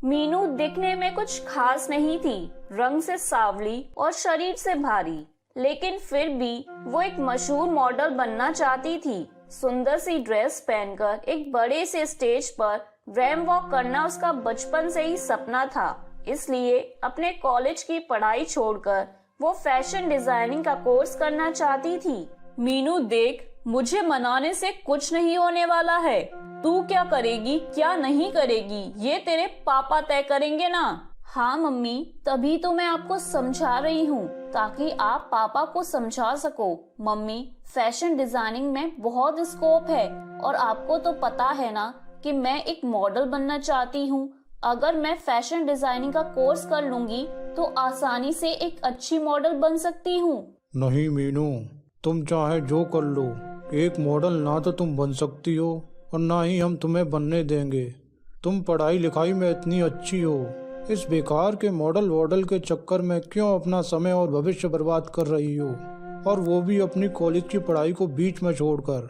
मीनू दिखने में कुछ खास नहीं थी, रंग से सांवली और शरीर से भारी, लेकिन फिर भी वो एक मशहूर मॉडल बनना चाहती थी। सुंदर सी ड्रेस पहनकर एक बड़े से स्टेज पर रैंप वॉक करना उसका बचपन से ही सपना था। इसलिए अपने कॉलेज की पढ़ाई छोड़कर वो फैशन डिजाइनिंग का कोर्स करना चाहती थी। मीनू देख, मुझे मनाने से कुछ नहीं होने वाला है। तू क्या करेगी क्या नहीं करेगी ये तेरे पापा तय करेंगे ना। हाँ मम्मी, तभी तो मैं आपको समझा रही हूँ ताकि आप पापा को समझा सको। मम्मी, फैशन डिजाइनिंग में बहुत स्कोप है और आपको तो पता है ना कि मैं एक मॉडल बनना चाहती हूँ। अगर मैं फैशन डिजाइनिंग का कोर्स कर लूंगी तो आसानी से एक अच्छी मॉडल बन सकती हूँ। नहीं मीनू, तुम चाहे जो कर लो, एक मॉडल ना तो तुम बन सकती हो और ना ही हम तुम्हें बनने देंगे। तुम पढ़ाई लिखाई में इतनी अच्छी हो, इस बेकार के मॉडल के चक्कर में क्यों अपना समय और भविष्य बर्बाद कर रही हो, और वो भी अपनी कॉलेज की पढ़ाई को बीच में छोड़कर।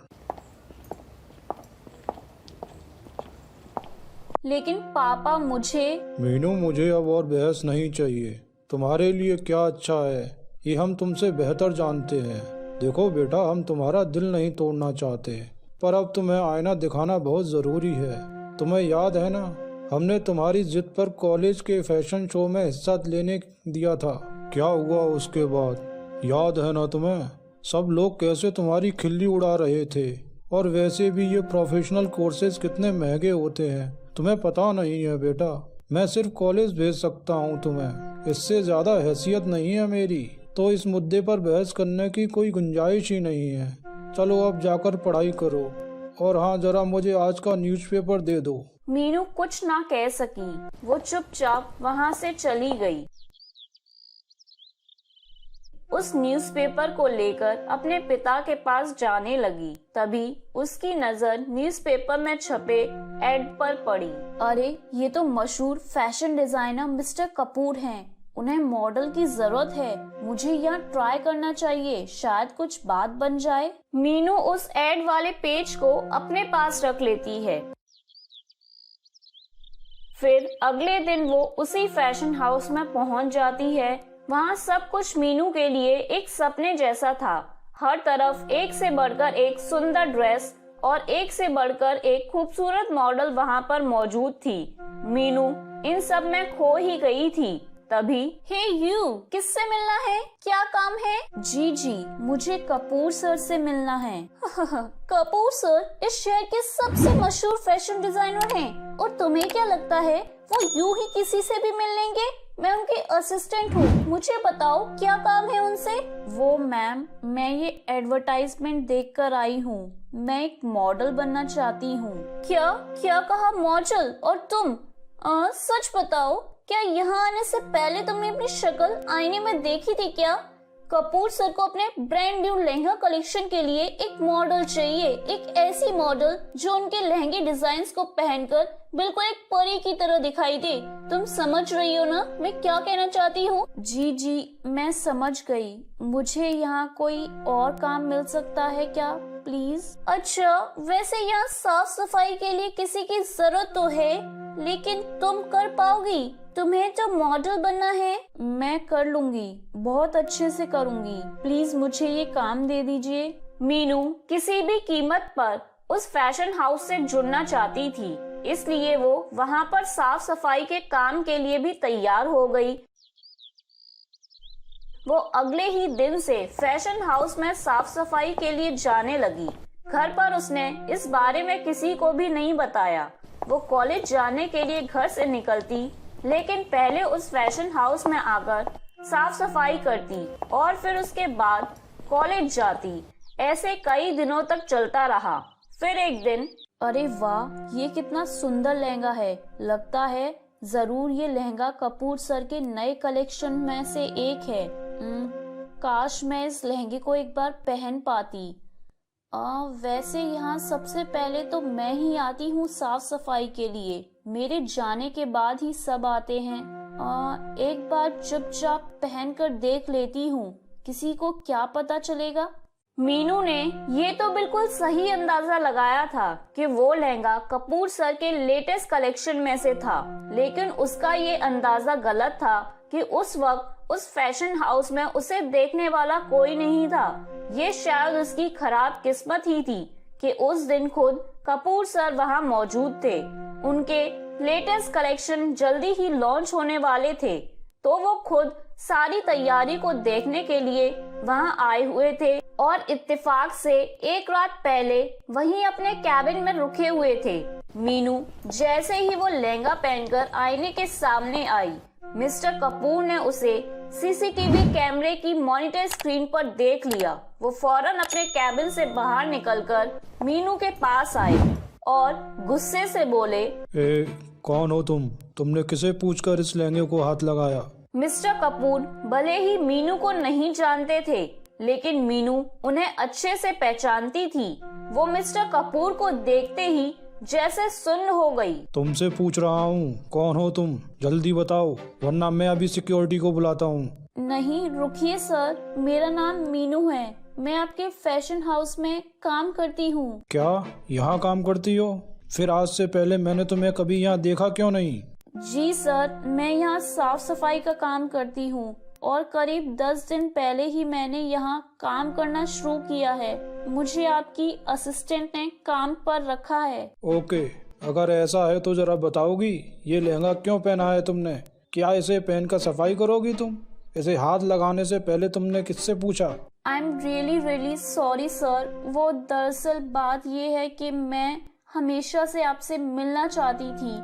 लेकिन पापा मीनू, मुझे अब और बहस नहीं चाहिए। तुम्हारे लिए क्या अच्छा है ये हम तुमसे बेहतर जानते हैं। देखो बेटा, हम तुम्हारा दिल नहीं तोड़ना चाहते, पर अब तुम्हें आईना दिखाना बहुत जरूरी है। तुम्हें याद है ना, हमने तुम्हारी जिद पर कॉलेज के फैशन शो में हिस्सा लेने दिया था। क्या हुआ उसके बाद, याद है ना तुम्हें? सब लोग कैसे तुम्हारी खिल्ली उड़ा रहे थे। और वैसे भी ये प्रोफेशनल कोर्सेज कितने महंगे होते हैं, तुम्हें पता नहीं है बेटा। मैं सिर्फ कॉलेज भेज सकता हूँ तुम्हें, इससे ज्यादा हैसियत नहीं है मेरी। तो इस मुद्दे पर बहस करने की कोई गुंजाइश ही नहीं है। चलो अब जाकर पढ़ाई करो। और हाँ, जरा मुझे आज का न्यूज़पेपर दे दो। मीनू कुछ ना कह सकी। वो चुपचाप वहाँ से चली गई। उस न्यूज़पेपर को लेकर अपने पिता के पास जाने लगी। तभी उसकी नजर न्यूज़पेपर में छपे एड पर पड़ी। अरे, ये तो मशहूर फैशन डिजाइनर मिस्टर कपूर हैं। उन्हें मॉडल की जरूरत है। मुझे यहाँ ट्राई करना चाहिए, शायद कुछ बात बन जाए। मीनू उस एड वाले पेज को अपने पास रख लेती है। फिर अगले दिन वो उसी फैशन हाउस में पहुंच जाती है। वहाँ सब कुछ मीनू के लिए एक सपने जैसा था। हर तरफ एक से बढ़कर एक सुंदर ड्रेस और एक से बढ़कर एक खूबसूरत मॉडल वहाँ पर मौजूद थी। मीनू इन सब में खो ही गई थी। तभी, हे यू, किससे मिलना है? क्या काम है? जी, मुझे कपूर सर से मिलना है। कपूर सर इस शहर के सबसे मशहूर फैशन डिजाइनर हैं। और तुम्हें क्या लगता है वो यूं ही किसी से भी मिल लेंगे? मैं उनके असिस्टेंट हूँ। मुझे बताओ क्या काम है उनसे? वो मैम, मैं ये एडवर्टाइजमेंट देखकर आई हूँ। मैं एक मॉडल बनना चाहती हूँ। क्या क्या कहा? मॉडल? और तुम? सच बताओ, क्या यहाँ आने से पहले तुमने अपनी शक्ल आईने में देखी थी क्या? कपूर सर को अपने ब्रांड न्यू लहंगा कलेक्शन के लिए एक मॉडल चाहिए। एक ऐसी मॉडल जो उनके लहंगे डिजाइन्स को पहनकर बिल्कुल एक परी की तरह दिखाई दे। तुम समझ रही हो ना मैं क्या कहना चाहती हूँ? जी, मैं समझ गई। मुझे यहाँ कोई और काम मिल सकता है क्या प्लीज? अच्छा, वैसे यहाँ साफ सफाई के लिए किसी की जरूरत तो है, लेकिन तुम कर पाओगी? तुम्हें तो मॉडल बनना है। मैं कर लूंगी, बहुत अच्छे से करूंगी। प्लीज मुझे ये काम दे दीजिए। मीनू किसी भी कीमत पर उस फैशन हाउस से जुड़ना चाहती थी, इसलिए वो वहाँ पर साफ सफाई के काम के लिए भी तैयार हो गई। वो अगले ही दिन से फैशन हाउस में साफ सफाई के लिए जाने लगी। घर पर उसने इस बारे में किसी को भी नहीं बताया। वो कॉलेज जाने के लिए घर से निकलती, लेकिन पहले उस फैशन हाउस में आकर साफ सफाई करती और फिर उसके बाद कॉलेज जाती। ऐसे कई दिनों तक चलता रहा। फिर एक दिन, अरे वाह, ये कितना सुंदर लहंगा है। लगता है जरूर ये लहंगा कपूर सर के नए कलेक्शन में से एक है। काश मैं इस लहंगे को एक बार पहन पाती। वैसे यहाँ सबसे पहले तो मैं ही आती हूँ साफ सफाई के लिए। मेरे जाने के बाद ही सब आते हैं। एक बार चुपचाप पहन कर देख लेती हूँ, किसी को क्या पता चलेगा। मीनू ने ये तो बिल्कुल सही अंदाजा लगाया था कि वो लहंगा कपूर सर के लेटेस्ट कलेक्शन में से था, लेकिन उसका ये अंदाजा गलत था कि उस वक्त उस फैशन हाउस में उसे देखने वाला कोई नहीं था। ये शायद उसकी खराब किस्मत ही थी कि उस दिन खुद कपूर सर वहाँ मौजूद थे। उनके लेटेस्ट कलेक्शन जल्दी ही लॉन्च होने वाले थे, तो वो खुद सारी तैयारी को देखने के लिए वहाँ आए हुए थे और इत्तेफाक से एक रात पहले वहीं अपने कैबिन में रुके हुए थे। मीनू जैसे ही वो लहंगा पहनकर आईने के सामने आई, मिस्टर कपूर ने उसे सीसीटीवी कैमरे की मॉनिटर स्क्रीन पर देख लिया। वो फौरन अपने कैबिन से बाहर निकलकर मीनू के पास आए और गुस्से से बोले, कौन हो तुम? तुमने किसे पूछकर इस लहंगे को हाथ लगाया? मिस्टर कपूर भले ही मीनू को नहीं जानते थे, लेकिन मीनू उन्हें अच्छे से पहचानती थी। वो मिस्टर कपूर को देखते ही जैसे सुन्न हो गई। तुमसे पूछ रहा हूँ, कौन हो तुम? जल्दी बताओ, वरना मैं अभी सिक्योरिटी को बुलाता हूँ। नहीं, रुकिए सर, मेरा नाम मीनू है। मैं आपके फैशन हाउस में काम करती हूँ। क्या यहाँ काम करती हो? फिर आज से पहले मैंने तुम्हें कभी यहाँ देखा क्यों नहीं? जी सर, मैं यहाँ साफ सफाई का काम करती हूँ और करीब 10 दिन पहले ही मैंने यहाँ काम करना शुरू किया है। मुझे आपकी असिस्टेंट ने काम पर रखा है। ओके, अगर ऐसा है तो जरा बताओगी ये लहंगा क्यों पहना है तुमने? क्या इसे पहनकर सफाई करोगी तुम? इसे हाथ लगाने से पहले तुमने किससे पूछा? आई एम रियली सॉरी सर। वो दरअसल बात ये है कि मैं हमेशा से आपसे मिलना चाहती थी।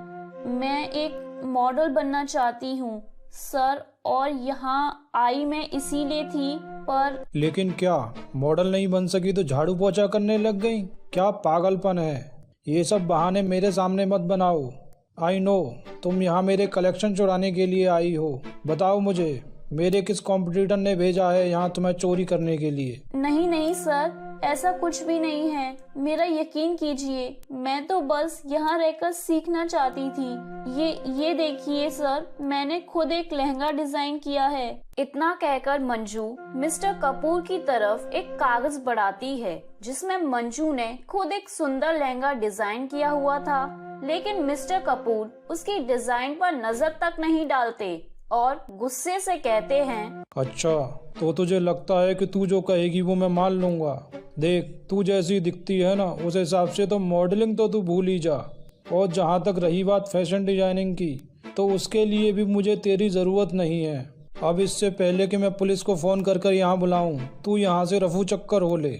मैं एक मॉडल बनना चाहती हूँ सर, और यहाँ आई मैं इसीलिए थी। पर लेकिन क्या मॉडल नहीं बन सकी तो झाड़ू पोछा करने लग गई? क्या पागलपन है? ये सब बहाने मेरे सामने मत बनाओ। आई नो तुम यहाँ मेरे कलेक्शन चुराने के लिए आई हो। बताओ मुझे, मेरे किस कॉम्पिटिटर ने भेजा है यहाँ तुम्हें चोरी करने के लिए? नहीं सर, ऐसा कुछ भी नहीं है। मेरा यकीन कीजिए, मैं तो बस यहाँ रहकर सीखना चाहती थी। ये देखिए सर, मैंने खुद एक लहंगा डिजाइन किया है। इतना कहकर मंजू मिस्टर कपूर की तरफ एक कागज बढ़ाती है जिसमें मंजू ने खुद एक सुंदर लहंगा डिजाइन किया हुआ था, लेकिन मिस्टर कपूर उसकी डिजाइन पर नजर तक नहीं डालते और गुस्से से कहते हैं, अच्छा, तो तुझे लगता है कि तू जो कहेगी वो मैं मान लूंगा? देख, तू जैसी दिखती है ना, उस हिसाब से तो मॉडलिंग तो तू भूल ही जा। और जहाँ तक रही बात फैशन डिजाइनिंग की, तो उसके लिए भी मुझे तेरी ज़रूरत नहीं है। अब इससे पहले कि मैं पुलिस को फ़ोन कर यहाँ बुलाऊं, तू यहाँ से रफू चक्कर हो ले।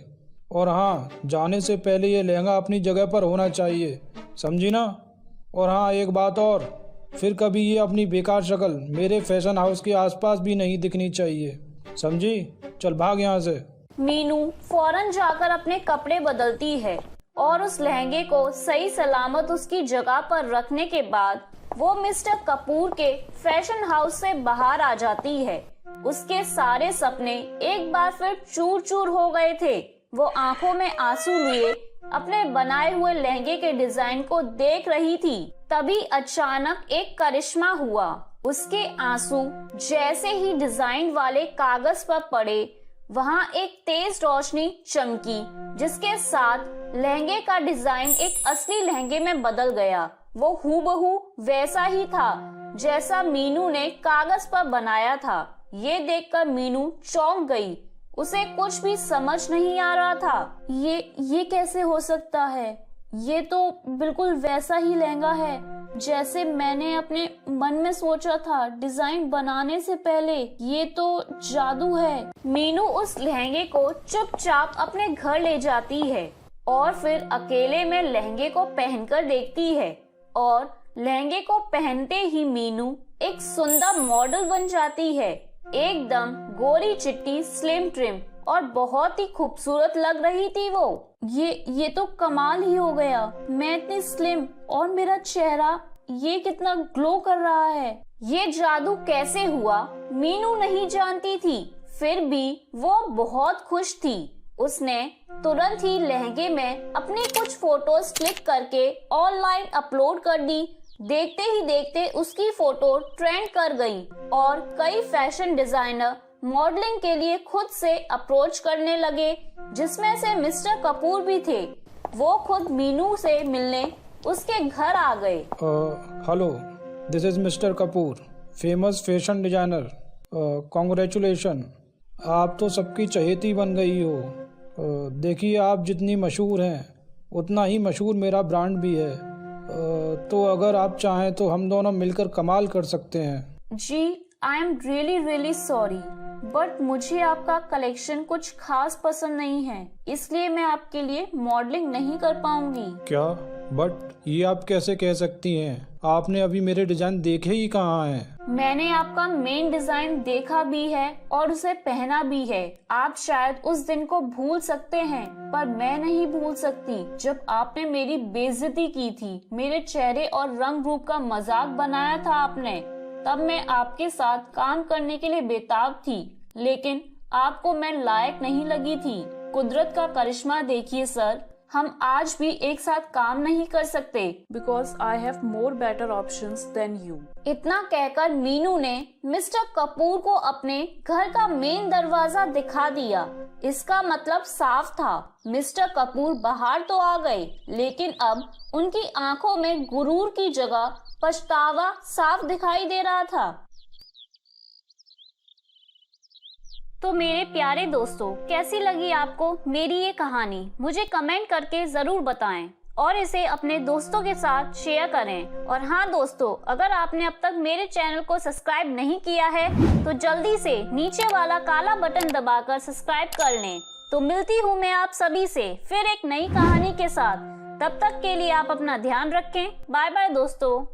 और हाँ, जाने से पहले ये लहंगा अपनी जगह पर होना चाहिए, समझी ना? और हाँ, एक बात और, फिर कभी ये अपनी बेकार शक्ल मेरे फैशन हाउस के आसपास भी नहीं दिखनी चाहिए, समझी? चल भाग यहाँ से। मीनू फौरन जाकर अपने कपड़े बदलती है और उस लहंगे को सही सलामत उसकी जगह पर रखने के बाद वो मिस्टर कपूर के फैशन हाउस से बाहर आ जाती है। उसके सारे सपने एक बार फिर चूर चूर हो गए थे। वो आंखों में आंसू लिए अपने बनाए हुए लहंगे के डिजाइन को देख रही थी। तभी अचानक एक करिश्मा हुआ। उसके आंसू जैसे ही डिजाइन वाले कागज पर पड़े, वहाँ एक तेज रोशनी चमकी, जिसके साथ लहंगे का डिजाइन एक असली लहंगे में बदल गया। वो हूबहू वैसा ही था जैसा मीनू ने कागज पर बनाया था। ये देखकर मीनू चौंक गई। उसे कुछ भी समझ नहीं आ रहा था। ये कैसे हो सकता है? ये तो बिल्कुल वैसा ही लहंगा है जैसे मैंने अपने मन में सोचा था डिजाइन बनाने से पहले। ये तो जादू है। मीनू उस लहंगे को चुपचाप अपने घर ले जाती है और फिर अकेले में लहंगे को पहनकर देखती है, और लहंगे को पहनते ही मीनू एक सुंदर मॉडल बन जाती है। एकदम गोरी चिट्टी, स्लिम ट्रिम और बहुत ही खूबसूरत लग रही थी वो। ये तो कमाल ही हो गया। मैं इतनी स्लिम और मेरा चेहरा ये कितना ग्लो कर रहा है। ये जादू कैसे हुआ मीनू नहीं जानती थी, फिर भी वो बहुत खुश थी। उसने तुरंत ही लहंगे में अपनी कुछ फोटोज क्लिक करके ऑनलाइन अपलोड कर दी। देखते ही देखते उसकी फोटो ट्रेंड कर गई और कई फैशन डिजाइनर मॉडलिंग के लिए खुद से अप्रोच करने लगे, जिसमें से मिस्टर कपूर भी थे। वो खुद मीनू से मिलने उसके घर आ गए। Hello, this is mister Kapoor, famous fashion designer. Congratulation, आप तो सबकी चहेती बन गई हो। देखिए, आप जितनी मशहूर हैं उतना ही मशहूर मेरा ब्रांड भी है। तो अगर आप चाहें तो हम दोनों मिलकर कमाल कर सकते हैं। जी, I am really sorry, but मुझे आपका कलेक्शन कुछ खास पसंद नहीं है, इसलिए मैं आपके लिए मॉडलिंग नहीं कर पाऊंगी। क्या? बट ये आप कैसे कह सकती हैं? आपने अभी मेरे डिजाइन देखे ही कहाँ हैं? मैंने आपका मेन डिजाइन देखा भी है और उसे पहना भी है। आप शायद उस दिन को भूल सकते हैं, पर मैं नहीं भूल सकती जब आपने मेरी बेइज्जती की थी। मेरे चेहरे और रंग रूप का मजाक बनाया था आपने। तब मैं आपके साथ काम करने के लिए बेताब थी, लेकिन आपको मैं लायक नहीं लगी थी। कुदरत का करिश्मा देखिए सर, हम आज भी एक साथ काम नहीं कर सकते because I have more better options than you. इतना कहकर मीनू ने मिस्टर कपूर को अपने घर का मेन दरवाजा दिखा दिया। इसका मतलब साफ था, मिस्टर कपूर बाहर तो आ गए, लेकिन अब उनकी आंखों में गुरूर की जगह पछतावा साफ दिखाई दे रहा था। तो मेरे प्यारे दोस्तों, कैसी लगी आपको मेरी ये कहानी? मुझे कमेंट करके जरूर बताएं और इसे अपने दोस्तों के साथ शेयर करें। और हाँ दोस्तों, अगर आपने अब तक मेरे चैनल को सब्सक्राइब नहीं किया है तो जल्दी से नीचे वाला काला बटन दबाकर सब्सक्राइब कर लें। तो मिलती हूँ मैं आप सभी से फिर एक नई कहानी के साथ। तब तक के लिए आप अपना ध्यान रखें। बाय बाय दोस्तों।